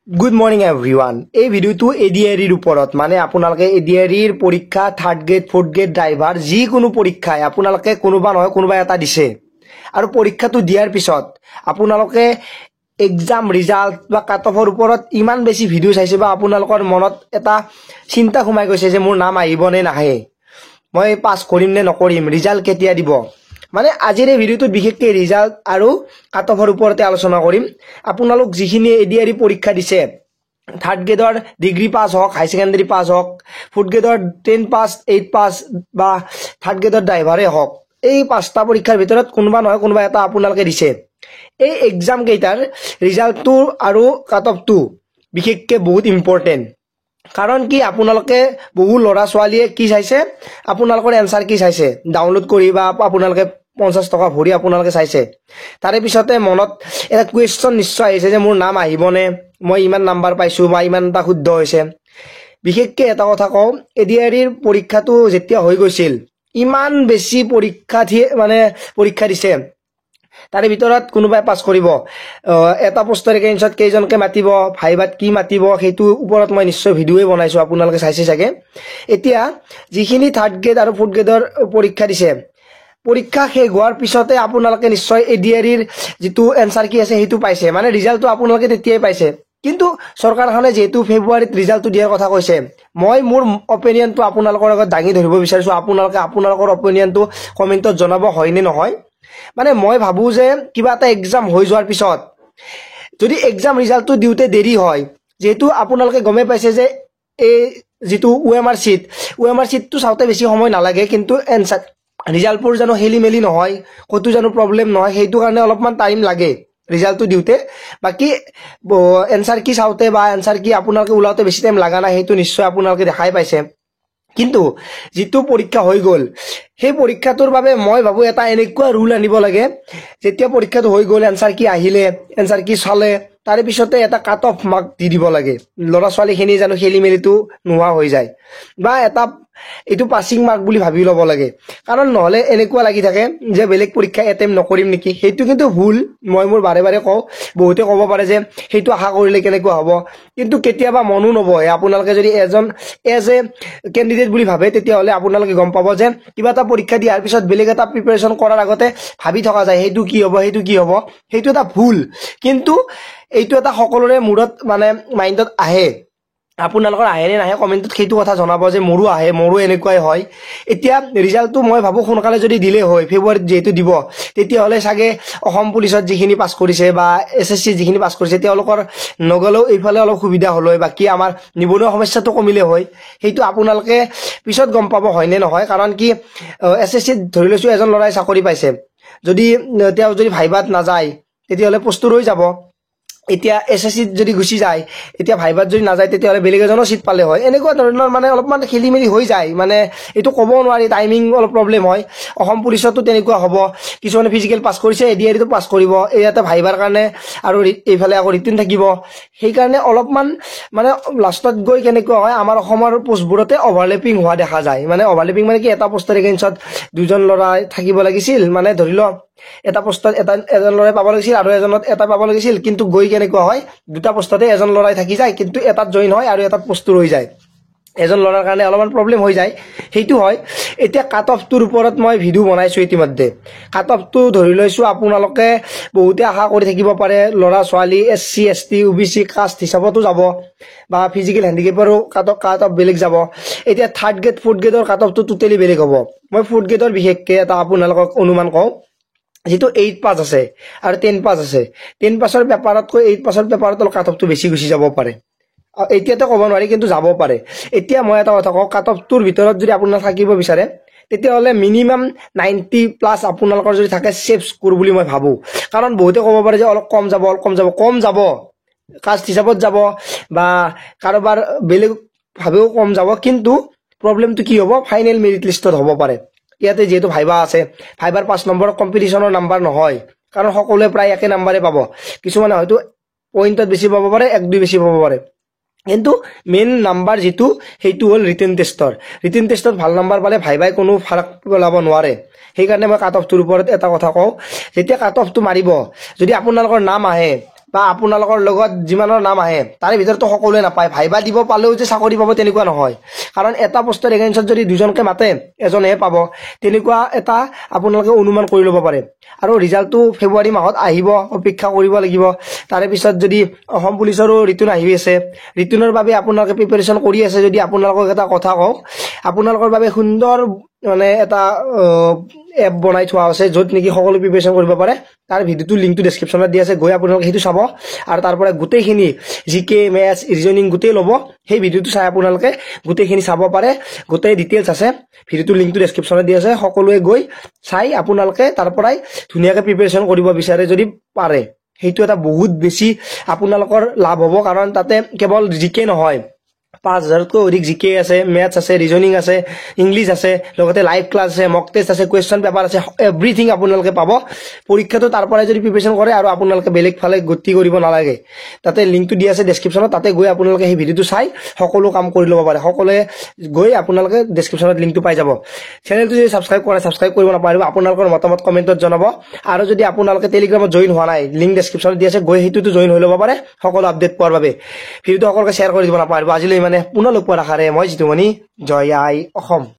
Good morning everyone. এই ভিডিওটো এডিআৰইৰ ওপৰত মানে আপোনালোকে এডিআৰইৰ পৰীক্ষা third grade fourth grade driver যি কোনো পৰীক্ষায় আপোনালোকে কোনোবা নহয় কোনোবা এটা দিছে আৰু পৰীক্ষাটো দিয়াৰ পিছত আপোনালোকে এক্সাম ৰিজাল্ট বা কাট অফৰ ওপৰত ইমান বেছি ভিডিও চাইছে বা আপোনালোকৰ মনত এটা চিন্তা ঘুমাই গৈছে যে মোৰ নাম আহিব নে নাহে মই পাস কৰিম নে নকৰিম ৰিজাল্ট কেতিয়া দিব মানে আজিৰ এই ভিডিওটো বিশেষকৈ ৰিজাল্ট আৰু কাট অফৰ ওপৰতে আলোচনা কৰিম আপোনালোক যিখিনি এডিআৰই পৰীক্ষা দিছে থাৰ্ড গ্ৰেডৰ ডিগ্ৰী পাস হওক হাই সেকেন্ডাৰী পাস হওক ফৰ্থ গ্ৰেডৰ 10 পাস 8 পাস বা থাৰ্ড গ্ৰেডৰ ড্ৰাইভাৰে হওক এই পাঁচটা পৰীক্ষাৰ ভিতৰত কোনোবা নহয় কোনোবা এটা আপোনালোকে দিছে এই এক্সাম কেইটাৰ ৰিজাল্টটো আৰু কাট অফটো বিশেষকৈ বহুত ইম্পৰ্টেন্ট কাৰণ কি আপোনালোকে বহু লৰা ছোৱালীয়ে কি চাইছে আপোনালোকৰ এনসাৰ কি চাইছে ডাউনলোড কৰি বা আপোনালোকে 50 টকা ভৰি আপোনালোকে চাইছে তাৰে পিছতে মনত এটা কোৱেশ্চন নিশ্চয় আহিছে যে মোৰ নাম আহিবনে মই ইমান নাম্বাৰ পাইছো বা ইমান টা শুদ্ধ হৈছে বিশেষকৈ এটা কথা কওঁ এডিআৰইৰ পৰীক্ষাটো যেতিয়া হৈ গৈছিল ইমান বেছি পৰীক্ষা দিছে তাৰে ভিতৰত কোনোবাই পাস কৰিব এটা পোষ্টৰ কেঞ্চত কেইজনকে মাতিব ভাইবাত কি মাতিব সেইটো ওপৰত মই নিশ্চয় ভিডিঅ'ই বনাইছো আপোনালোকে চাইছে চাগে এতিয়া যিখিনি থাৰ্ড গ্ৰেড আৰু ফৰ্থ গ্ৰেডৰ পৰীক্ষা দিছে পৰীক্ষা শেষ হোৱাৰ পিছতে আপোনালোকে নিশ্চয় এডিআৰইৰ যেটো এনসাৰ কি আছে সেইটো পাইছে মানে ৰিজাল্টটো আপোনালোকে তেতিয়াই পাইছে কিন্তু চৰকাৰখনে যেহেতু ফেব্ৰুৱাৰীত ৰিজাল্টটো দিয়াৰ কথা কৈছে মই মোৰ অপিনিয়নটো আপোনালোকৰ আগত দাঙি ধৰিব বিচাৰিছো আপোনালোকে আপোনালোকৰ অপিনিয়নটো কমেন্টত জনাব হয় নে নহয় মানে মই ভাবো যে কিবা এটা এক্সাম হৈ যোৱাৰ পিছত যদি এক্সাম ৰিজাল্টটো দিওতে দেৰি হয় যেহেতু আপোনালোকে গমে পাইছে যে এই যেটো ওএমআৰ চিটটো চাওতে বেছি সময় নালাগে কিন্তু এনসাৰ ৰিজাল্টবোৰ জানো হেলি মেলি নহয় কতো জানো প্ৰবলেম নহয় সেইটো কাৰণে অলপমান টাইম লাগে ৰিজাল্টটো দিওতে বাকি এনসাৰ কি চাওতে বা এনসাৰ কি আপোনালোকে উলাওতে বেছি টাইম লাগা নাই সেইটো নিশ্চয় আপোনালোকে দেখাই পাইছে কিন্তু যেটো পৰীক্ষা হৈ গল সেই পৰীক্ষাটোৰ বাবে মই ভাবো এটা এনেকুৱা ৰুল আনিব লাগে যেতিয়া পৰীক্ষাটো হৈ গল এনসাৰ কি আহিলে এনসাৰ কি চালে তাৰে পিছতে এটা কাট অফ মাৰ্ক দি দিব লাগে লৰা ছোৱালীখিনি জানো খেলি মেলিটো নোহোৱা হৈ যায় বা এটা এটো পাসিং মাৰ্ক বুলি ভাবি ল'ব লাগে কাৰণ নহলে এনেকুৱা লাগি থাকে যে বেলেগ পৰীক্ষা এটেম নকৰিম নেকি সেইটো কিন্তু ভুল মই মোৰ বাৰে বাৰে কওঁ বহুতে ক'ব পাৰে যে সেইটো আশা কৰিলে কেনেকুৱা হ'ব কিন্তু কেতিয়াবা মনো নবহে আপোনালোকে যদি এজন এজ এ ক্যান্ডিডেট বুলি ভাবে তেতিয়া হলে আপোনালোকে গম পাব যে কিবা এটা পৰীক্ষা দিয়াৰ পিছত বেলেগ এটা প্ৰিপাৰেচন কৰাৰ আগতে ভাবি থকা যায় সেইটো কি হ'ব সেইটো এটা ভুল কিন্তু এইটো এটা সকলোৰে মূৰত মানে মাইন্ডত আহে আপোনালোকৰ আহে নে নাহে কমেন্টত সেইটো কথা জনাব যে মোৰো আহে মোৰো এনেকুৱাই হয় এতিয়া ৰিজাল্টটো মই ভাবো সোনকালে যদি দিলে হয় ফেব্ৰুৱাৰীত যেটো দিব তেতিয়া হলে সাগে অসম পুলিচত যিখিনি পাস কৰিছে বা এসএসসি যিখিনি পাস কৰিছে তেওঁলোকৰ নগলেও এইফালে অলপ সুবিধা হ'ল হয় বাকি আমাৰ নিবনুৱা সমস্যাটো কমিলে হয় সেইটো আপোনালোকে পিছত গম পাব হয় নে নহয় কাৰণ কি এসএসসি ধৰি লৈছো এজন লৰাই চাকৰি পাইছে যদি তেওঁ যদি ভাইবাত না যায় তেতিয়া হলে পোষ্ট ৰৈ যাব এতিয়া এসএসসি যদি গুছি যায় এতিয়া ভাইবাত যদি না যায় তেতিয়া হলে বেলেগ এজনৰ সিট পালে হয় এনেকুৱা ধৰণৰ মানে অলপমান খেলি মেলি হৈ যায় মানে এটো ক'ব নোৱাৰি টাইমিং অলপ প্ৰবলেম হয় অসম পুলিচতো তেনেকুৱা হ'ব কিছুমানে ফিজিক্যাল পাস কৰিছে এডিআৰইটো পাস কৰিব এয়াতে ভাইবাৰ কাৰণে আৰু এইফালে আকৌ ৰিটেন থাকিব সেই কাৰণে অলপমান মানে লাষ্টত গৈ কেনেকুৱা হয় আমাৰ অসমৰ পোষ্টবোৰতে ওভাৰলেপিং হোৱা দেখা যায় মানে ওভাৰলেপিং মানে কি এটা পোষ্টৰ এগেইনষ্টত দুজন লৰা থাকিব লাগিছিল মানে ধৰি ল এটা পোষ্টত এজন লৰাই পাব লাগিছিল আৰু এজনত এটা পাব লাগিছিল কিন্তু গৈ কেনেকুৱা হয় দুটা পোষ্টতে এজন লৰাই থাকি যায় কিন্তু এটাত জয়েন হয় আৰু এটাত পোষ্ট ৰৈ যায় এজন লৰাৰ কাৰণে অলপমান প্ৰবলেম হৈ যায় সেইটো হয় এতিয়া কাট অফটোৰ ওপৰত মই ভিডিও বনাইছো ইতিমধ্যে কাট অফটো ধৰি লৈছো আপোনালোকে বহুতে আশা কৰি থাকিব পাৰে লৰা ছোৱালী এসসি এসটি ওবিসি কাষ্ট হিচাপতো যাব বা ফিজিক্যাল হ্যান্ডিক্যাপৰো কাট অফ বেলেগ যাব এতিয়া থাৰ্ড গ্ৰেড ফৰ্থ গ্ৰেডৰ কাট অফটো টোটালি বেলেগ হ'ব মই ফৰ্থ গ্ৰেডৰ বিশেষকৈ এটা আপোনালোকক অনুমান কওঁ যেটো 8 পাস আছে আৰু 10 পাস আছে 10 পাসৰ পেপাৰতকৈ 8 পাসৰ পেপাৰত কাট অফটো বেছি গুছি যাব পাৰে এতিয়াতো ক'ব নোৱাৰি কিন্তু যাব পাৰে এতিয়া মই এটা কথা কওঁ কাট অফটোৰ ভিতৰত যদি আপোনালোক থাকিব বিচাৰে তেতিয়া হলে মিনিমাম 90 প্লাস আপোনালোকৰ যদি থাকে সেফ স্কোৰ বুলি মই ভাবো কাৰণ বহুতে ক'ব পাৰে যে অলপ কম যাব কাষ্ট হিচাপত যাব বা কাৰোবাৰ বেলেগ ভাবেও কম যাব কিন্তু প্ৰবলেমটো কি হ'ব ফাইনেল মেৰিট লিষ্টত হ'ব পাৰে ইয়াতে যেটো ভাইবা আছে ভাইবাৰ 5 নম্বৰ কম্পিটিশনৰ নাম্বাৰ নহয় কাৰণ সকলোৱে প্ৰায় একে নাম্বাৰে পাব কিছুমানে হয়তো পইণ্টত বেছি পাব পাৰে 1-2 বেছি পাব পাৰে কিন্তু মেইন নাম্বাৰ যেটো হেতু হল ৰিটেন টেষ্টত ভাল নাম্বাৰ পালে ভাইবাই কোনো ফাৰাক পেলাব নোৱাৰে সেই কাৰণে মই কাট অফটোৰ ওপৰত এটা কথা কওঁ যেতিয়া কাট অফটো মাৰিব যদি আপোনালোকৰ নাম আহে বা আপোনালোকৰ লগত যিমানৰ নাম আহে তাৰে ভিতৰতো সকলোৱে নাপায় ভাইবা দিব পালেও যে চাকৰি পাব তেনেকুৱা নহয় কাৰণ এটা পোষ্টৰ এগেইনষ্টত যদি দুজনকে মাতে এজনেহে পাব তেনেকুৱা এটা আপোনালোকে অনুমান কৰি ল'ব পাৰে আৰু ৰিজাল্টটো ফেব্ৰুৱাৰী মাহত আহিব অপেক্ষা কৰিব লাগিব তাৰে পিছত যদি অসম পুলিচৰো ৰিটাৰ্ণ আহি আছে ৰিটাৰ্ণৰ বাবে আপোনালোকে প্ৰিপাৰেচন কৰি আছে যদি আপোনালোকক এটা কথা কওঁ আপোনালোকৰ বাবে সুন্দৰ মানে এটা এপ বনাই থোৱা আছে য'ত নেকি সকলো প্ৰিপাৰেচন কৰিব পাৰে তাৰ ভিডিওটো লিংকটো ডেসক্ৰিপচনত দি আছে গৈ আপোনালোকে সেইটো চাব আৰু তাৰ পৰা গোটেইখিনি জিকে মেথছ ৰিজনিং গোটেই ল'ব সেই ভিডিওটো চাই আপোনালোকে গোটেইখিনি চাব পাৰে গোটেই ডিটেইলছ আছে ভিডিওটো লিংকটো ডেসক্ৰিপচনত দি আছে সকলোৱে গৈ চাই আপোনালোকে তাৰ পৰাই ধুনীয়াকৈ প্ৰিপাৰেচন কৰিব বিচাৰে যদি পাৰে সেইটো এটা বহুত বেছি আপোনালোকৰ লাভ হ'ব কাৰণ তাতে কেৱল জিকে নহয় 5000তকৈ অধিক জিকে আছে মেথছ আছে ৰিজনিং আছে ইংলিছ আছে লগতে লাইভ ক্লাছ আছে মক টেষ্ট আছে কোৱেশ্চন পেপাৰ আছে এভৰিথিং আপোনালোকে পাব পৰীক্ষাটো তাৰ পৰাই যদি প্ৰিপাৰেচন কৰে আৰু আপোনালোকে বেলেগ ফালে গতি কৰিব নালাগে তাতে লিংকটো দি আছে ডেসক্ৰিপচনত তাতে গৈ আপোনালোকে সেই ভিডিওটো চাই সকলো কাম কৰি ল'ব পাৰে সকলোৱে গৈ আপোনালোকে ডেসক্ৰিপচনত লিংকটো পাই যাব চেনেলটো যদি সাবস্ক্ৰাইব কৰে সাবস্ক্ৰাইব কৰিব নাপাৰিব আপোনালোকৰ মতামত কমেন্টত জনাব আৰু যদি আপোনালোকে টেলিগ্ৰামত জয়েন হোৱা নাই লিংক ডেসক্ৰিপচনত দি আছে গৈ হেতুটো জয়েন হৈ ল'ব পাৰে সকলো আপডেট পোৱাৰ বাবে ভিডিওটো সকলোকে শ্বেয়াৰ কৰি দিব নাপাৰিব আজিলৈ মানে পুনৰ লগ পোৱাৰ আশাৰে মই জিতুমণি জয় আই অসম।